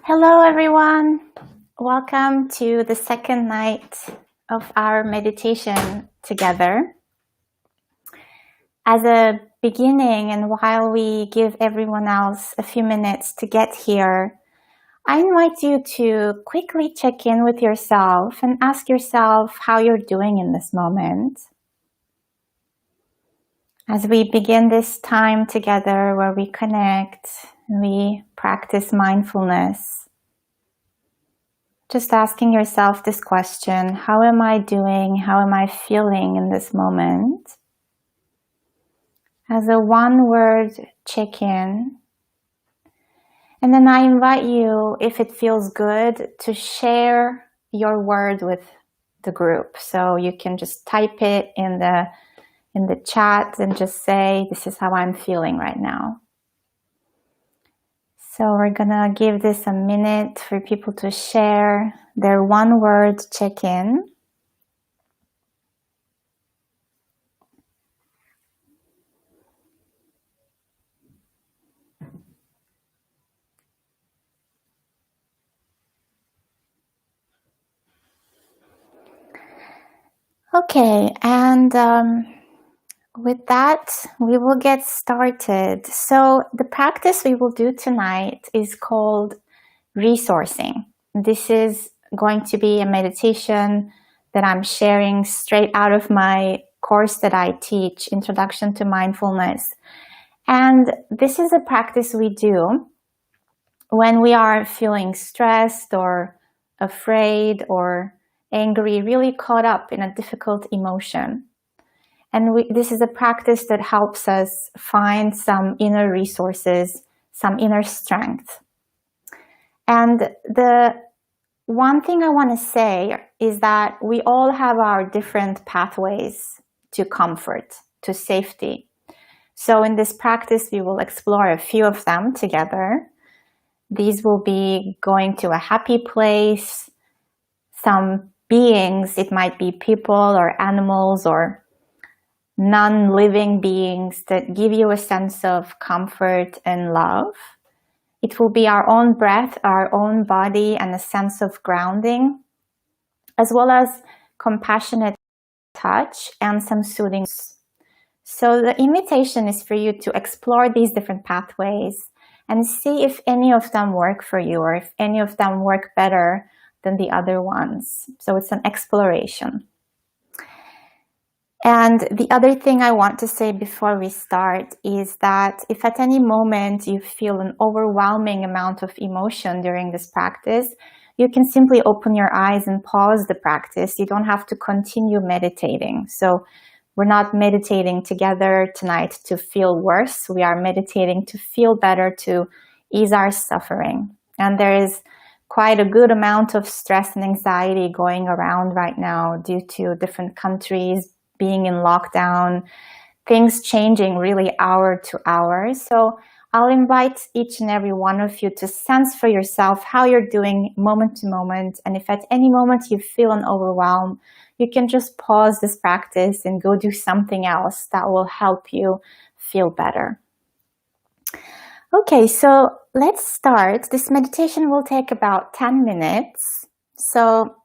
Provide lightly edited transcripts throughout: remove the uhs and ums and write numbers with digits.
Hello, everyone. Welcome to the second night of our meditation together. As a beginning, and while we give everyone else a few minutes to get here, I invite you to quickly check in with yourself and ask yourself how you're doing in this moment. As we begin this time together where we connect and we practice mindfulness, just asking yourself this question: how am I doing? How am I feeling in this moment? As a one-word check-in. And then I invite you, if it feels good, to share your word with the group. So you can just type it in the chat and just say, this is how I'm feeling right now. So we're gonna give this a minute for people to share their one-word check-in. Okay, and with that, we will get started. So the practice we will do tonight is called resourcing. This is going to be a meditation that I'm sharing straight out of my course that I teach, Introduction to Mindfulness. And this is a practice we do when we are feeling stressed or afraid or angry, really caught up in a difficult emotion. And this is a practice that helps us find some inner resources, some inner strength. And the one thing I want to say is that we all have our different pathways to comfort, to safety. So in this practice, we will explore a few of them together. These will be going to a happy place, some beings, it might be people or animals or non-living beings that give you a sense of comfort and love. It will be our own breath, our own body, and a sense of grounding, as well as compassionate touch and some soothing. So the invitation is for you to explore these different pathways and see if any of them work for you or if any of them work better than the other ones. So it's an exploration. And the other thing I want to say before we start is that if at any moment you feel an overwhelming amount of emotion during this practice, you can simply open your eyes and pause the practice. You don't have to continue meditating. So we're not meditating together tonight to feel worse. We are meditating to feel better, to ease our suffering. And there is quite a good amount of stress and anxiety going around right now due to different countries being in lockdown, things changing really hour to hour. So I'll invite each and every one of you to sense for yourself how you're doing moment to moment. And if at any moment you feel an overwhelm, you can just pause this practice and go do something else that will help you feel better. Okay, so let's start. This meditation will take about 10 minutes. So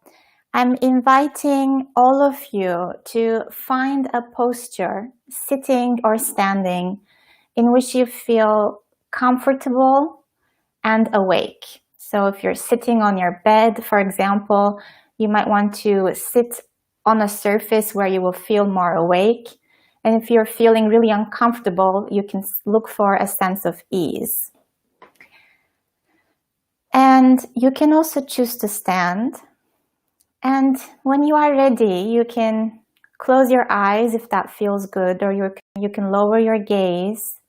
I'm inviting all of you to find a posture, sitting or standing, in which you feel comfortable and awake. So if you're sitting on your bed, for example, you might want to sit on a surface where you will feel more awake. And if you're feeling really uncomfortable, you can look for a sense of ease. And you can also choose to stand. And when you are ready, you can close your eyes if that feels good, or you can lower your gaze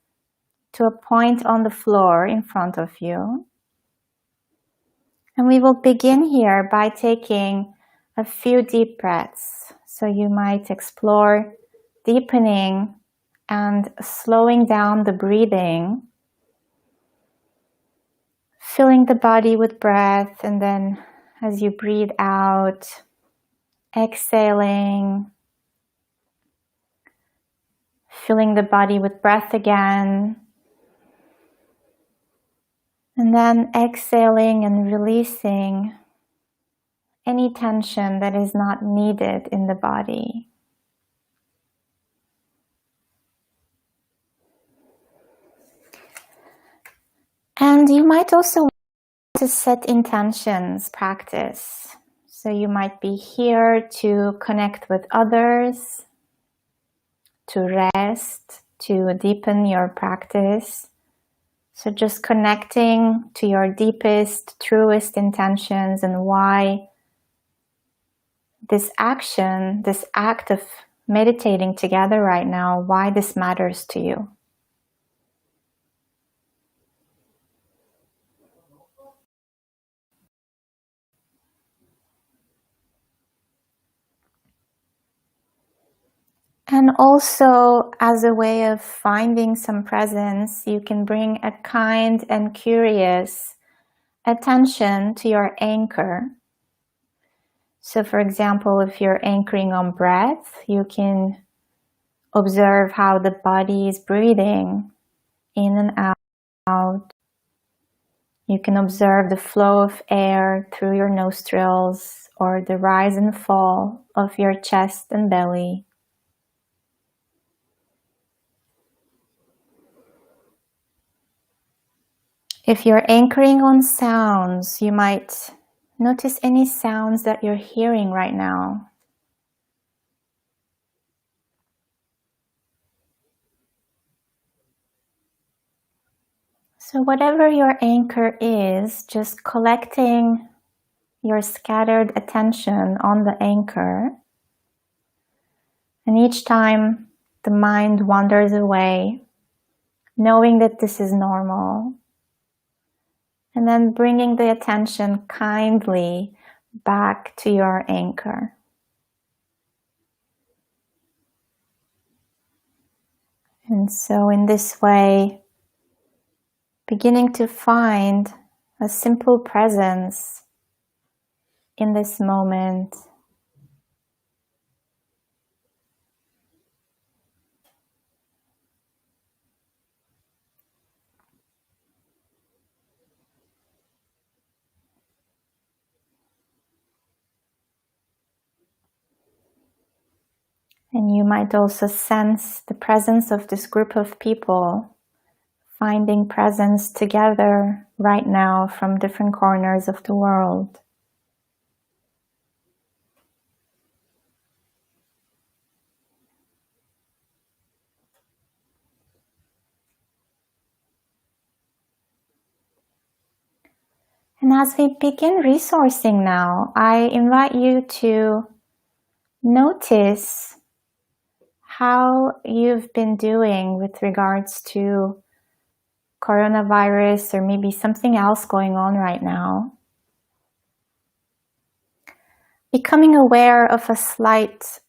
to a point on the floor in front of you. And we will begin here by taking a few deep breaths. So you might explore deepening and slowing down the breathing, filling the body with breath, and then as you breathe out, exhaling, filling the body with breath again, And then exhaling and releasing any tension that is not needed in the body. And you might also want to set intentions, practice. So you might be here to connect with others, to rest, to deepen your practice. So just connecting to your deepest, truest intentions and why this action, this act of meditating together right now, why this matters to you. And also, as a way of finding some presence, you can bring a kind and curious attention to your anchor. So for example, if you're anchoring on breath, you can observe how the body is breathing in and out. You can observe the flow of air through your nostrils or the rise and fall of your chest and belly. If you're anchoring on sounds, you might notice any sounds that you're hearing right now. So whatever your anchor is, just collecting your scattered attention on the anchor. And each time the mind wanders away, knowing that this is normal, and then bringing the attention kindly back to your anchor. And so in this way, beginning to find a simple presence in this moment. And you might also sense the presence of this group of people, finding presence together right now from different corners of the world. And as we begin resourcing now, I invite you to notice how you've been doing with regards to coronavirus or maybe something else going on right now. Becoming aware of a slight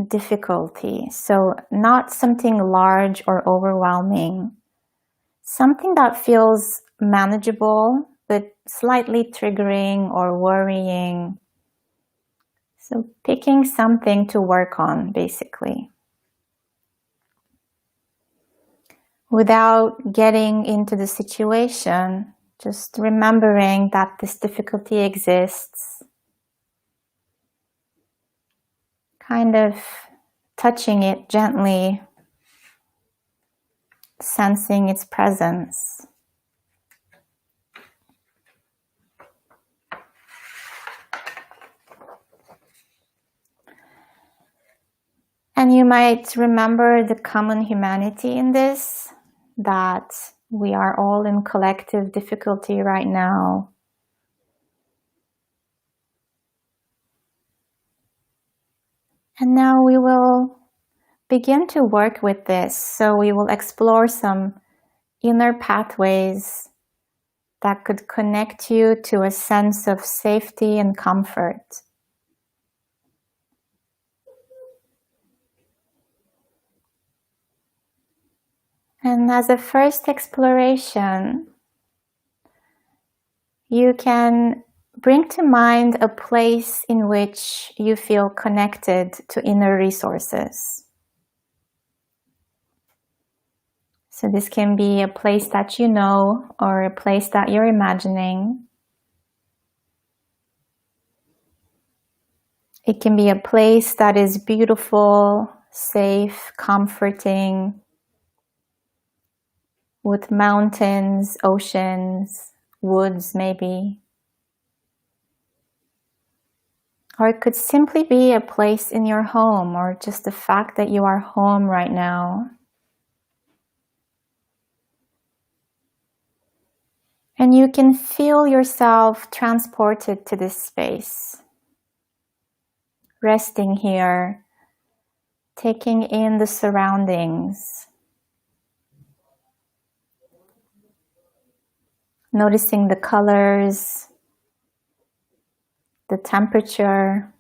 difficulty, so not something large or overwhelming, something that feels manageable but slightly triggering or worrying. So picking something to work on, basically. Without getting into the situation, just remembering that this difficulty exists. Kind of touching it gently, sensing its presence. And you might remember the common humanity in this, that we are all in collective difficulty right now. And now we will begin to work with this. So we will explore some inner pathways that could connect you to a sense of safety and comfort. And as a first exploration, you can bring to mind a place in which you feel connected to inner resources. So this can be a place that you know or a place that you're imagining. It can be a place that is beautiful, safe, comforting, with mountains, oceans, woods maybe. Or it could simply be a place in your home, or just the fact that you are home right now. And you can feel yourself transported to this space, resting here, taking in the surroundings, noticing the colors, the temperature,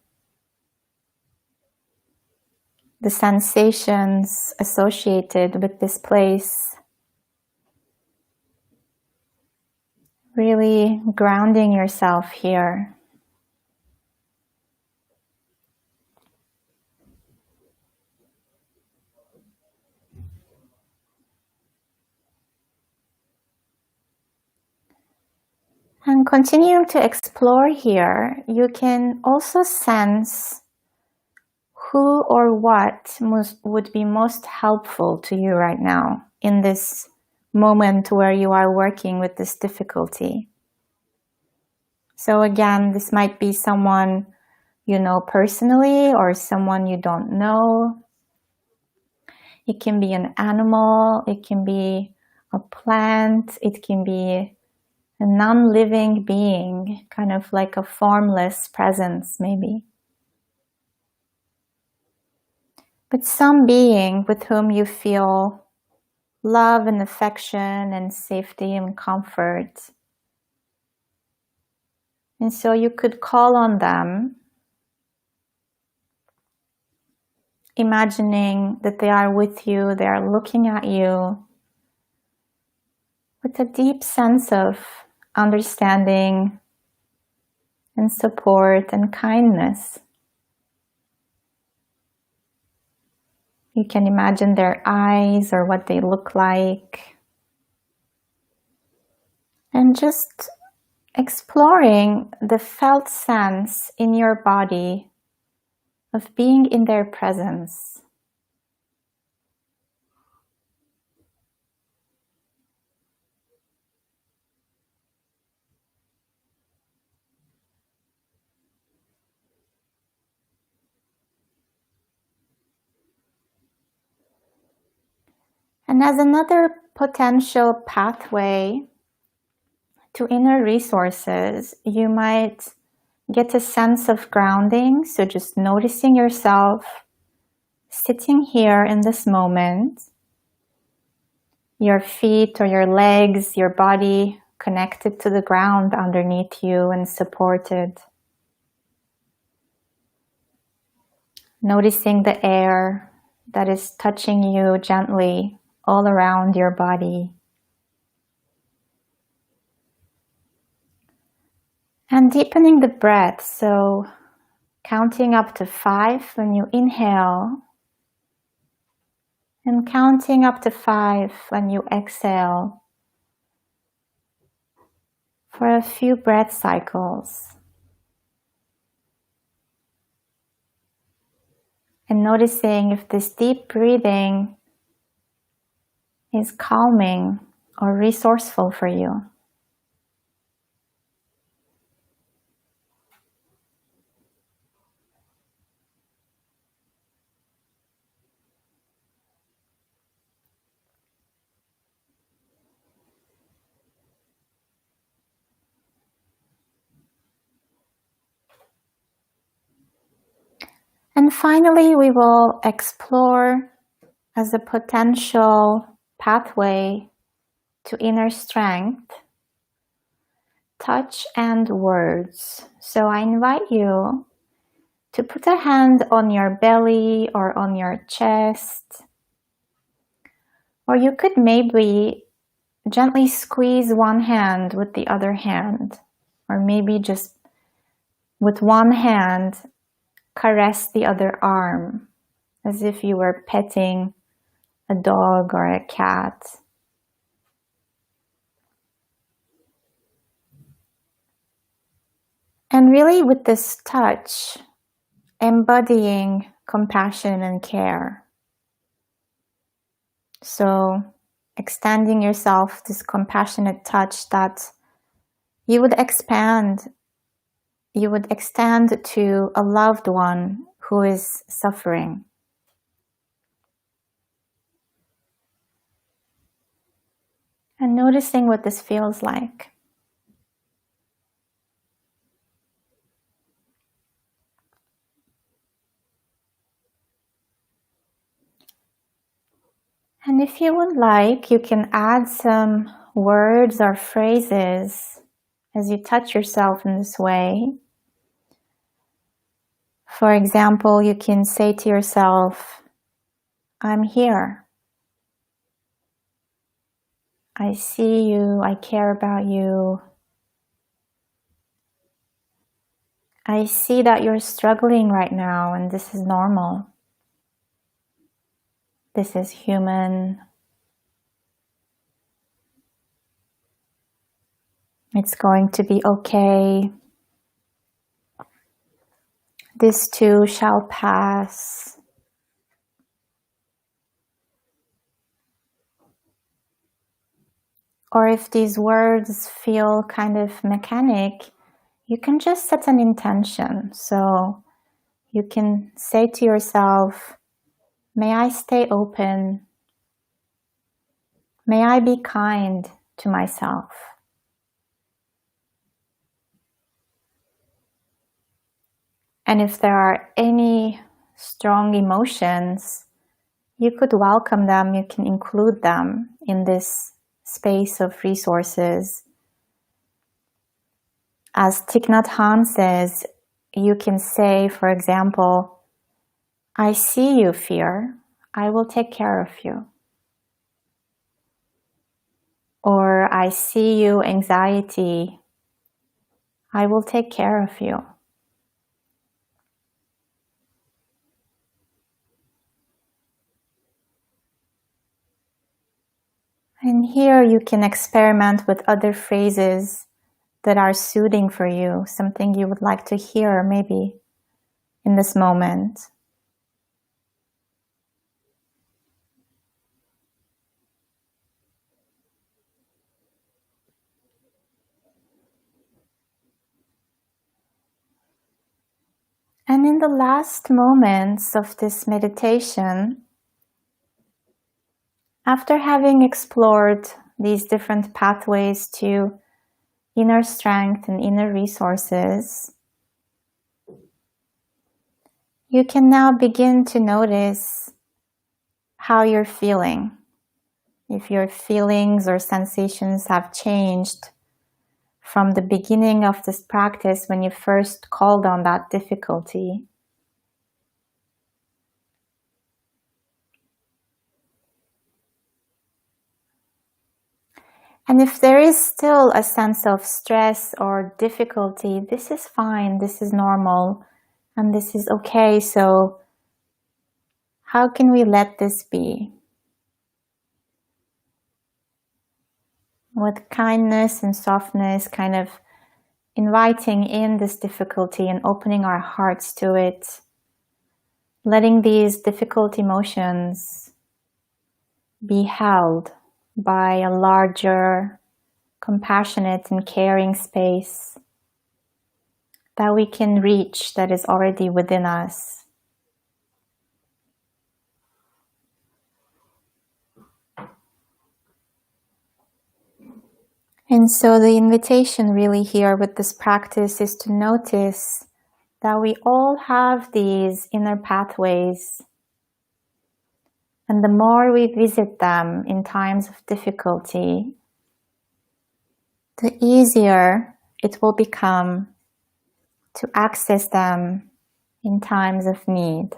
the sensations associated with this place. Really grounding yourself here. And continuing to explore here, you can also sense who or what would be most helpful to you right now in this moment where you are working with this difficulty. So again, this might be someone you know personally or someone you don't know. It can be an animal, it can be a plant, it can be a non-living being, kind of like a formless presence maybe. But some being with whom you feel love and affection and safety and comfort. And so you could call on them, imagining that they are with you, they are looking at you with a deep sense of understanding and support and kindness. You can imagine their eyes or what they look like. And just exploring the felt sense in your body of being in their presence. And as another potential pathway to inner resources, you might get a sense of grounding. So just noticing yourself sitting here in this moment, your feet or your legs, your body connected to the ground underneath you and supported. Noticing the air that is touching you gently all around your body. And deepening the breath, so counting up to 5 when you inhale and counting up to 5 when you exhale for a few breath cycles. And noticing if this deep breathing is calming or resourceful for you. And finally, we will explore as a potential pathway to inner strength, touch and words. So I invite you to put a hand on your belly or on your chest, or you could maybe gently squeeze one hand with the other hand, or maybe just with one hand caress the other arm as if you were petting a dog or a cat. And really with this touch, embodying compassion and care. So extending yourself this compassionate touch that you would extend to a loved one who is suffering. And noticing what this feels like. And if you would like, you can add some words or phrases as you touch yourself in this way. For example, you can say to yourself, I'm here. I see you. I care about you. I see that you're struggling right now, and this is normal. This is human. It's going to be okay. This too shall pass. Or if these words feel kind of mechanic, you can just set an intention. So you can say to yourself, may I stay open? May I be kind to myself? And if there are any strong emotions, you could welcome them, you can include them in this space of resources. As Thich Nhat Hanh says, you can say, for example, I see you, fear. I will take care of you. Or I see you, anxiety. I will take care of you. And here you can experiment with other phrases that are soothing for you, something you would like to hear maybe in this moment. And in the last moments of this meditation, after having explored these different pathways to inner strength and inner resources, you can now begin to notice how you're feeling. If your feelings or sensations have changed from the beginning of this practice when you first called on that difficulty. And if there is still a sense of stress or difficulty, this is fine, this is normal, and this is okay. So how can we let this be? With kindness and softness, kind of inviting in this difficulty and opening our hearts to it, letting these difficult emotions be held by a larger, compassionate and caring space that we can reach, that is already within us. And so the invitation really here with this practice is to notice that we all have these inner pathways. And the more we visit them in times of difficulty, the easier it will become to access them in times of need.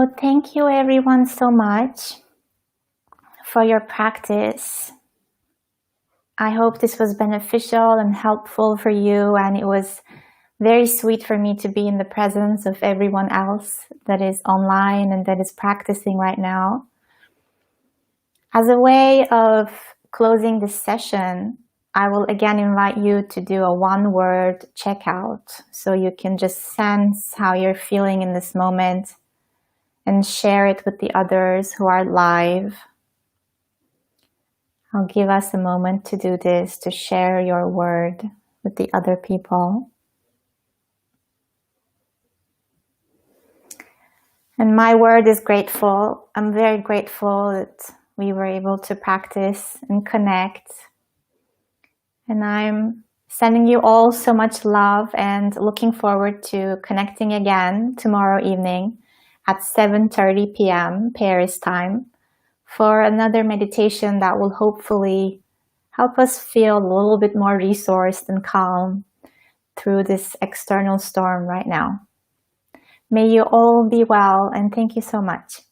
So thank you everyone so much for your practice. I hope this was beneficial and helpful for you, and it was very sweet for me to be in the presence of everyone else that is online and that is practicing right now. As a way of closing this session, I will again invite you to do a one-word checkout so you can just sense how you're feeling in this moment and share it with the others who are live. I'll give us a moment to do this, to share your word with the other people. And my word is grateful. I'm very grateful that we were able to practice and connect. And I'm sending you all so much love and looking forward to connecting again tomorrow evening at 7:30 p.m. Paris time for another meditation that will hopefully help us feel a little bit more resourced and calm through this external storm right now. May you all be well, and thank you so much.